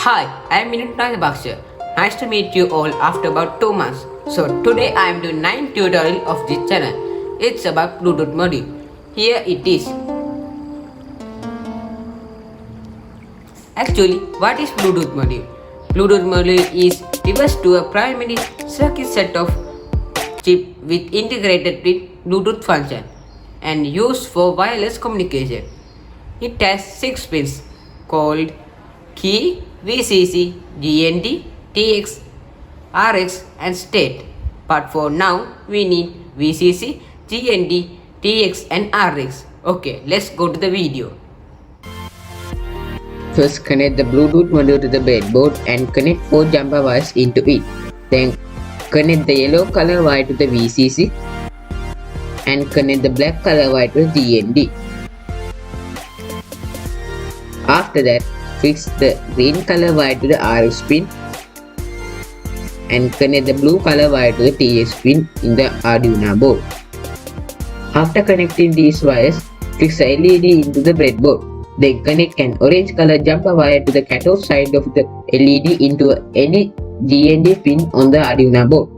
Hi, I am Nineth Rrider. Nice to meet you all after about 2 months. So today I am doing 9th tutorial of this channel. It's about Bluetooth module. Here it is. Actually, what is Bluetooth module? Bluetooth module is refers to a primary circuit set of chip with integrated with Bluetooth function and used for wireless communication. It has 6 pins called key, VCC, GND, TX, RX and state. But for now we need VCC, GND, TX and RX. Okay, let's go to the video. First connect the Bluetooth module to the breadboard and connect 4 jumper wires into it. Then connect the yellow color wire to the VCC and connect the black color wire to the GND. After that, fix the green color wire to the RX pin and connect the blue color wire to the TX pin in the Arduino board. After connecting these wires, fix the LED into the breadboard. Then connect an orange color jumper wire to the cathode side of the LED into any GND pin on the Arduino board.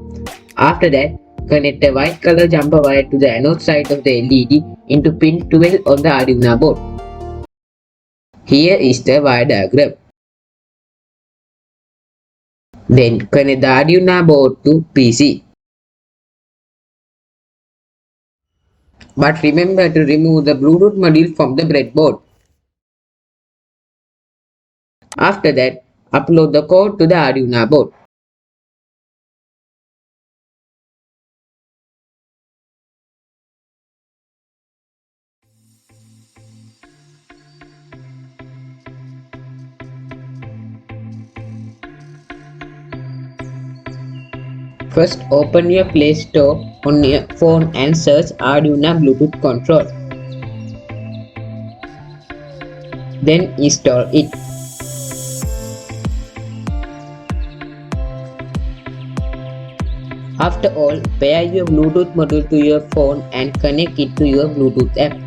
After that, connect a white color jumper wire to the anode side of the LED into pin 12 on the Arduino board. Here is the wire diagram. Then connect the Arduino board to PC. But remember to remove the Bluetooth module from the breadboard. After that, upload the code to the Arduino board. First, open your Play Store on your phone and search Arduino Bluetooth control. Then install it. After all, pair your Bluetooth module to your phone and connect it to your Bluetooth app.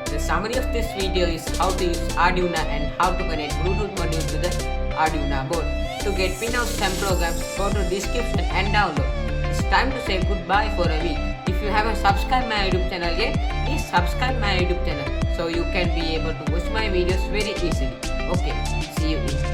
The summary of this video is how to use Arduino and how to connect Bluetooth module to the Arduino board. To get pinouts and programs, go to description and download. It's time to say goodbye for a week. If you haven't subscribed my YouTube channel yet, please subscribe my YouTube channel so you can be able to watch my videos very easily. Okay, see you in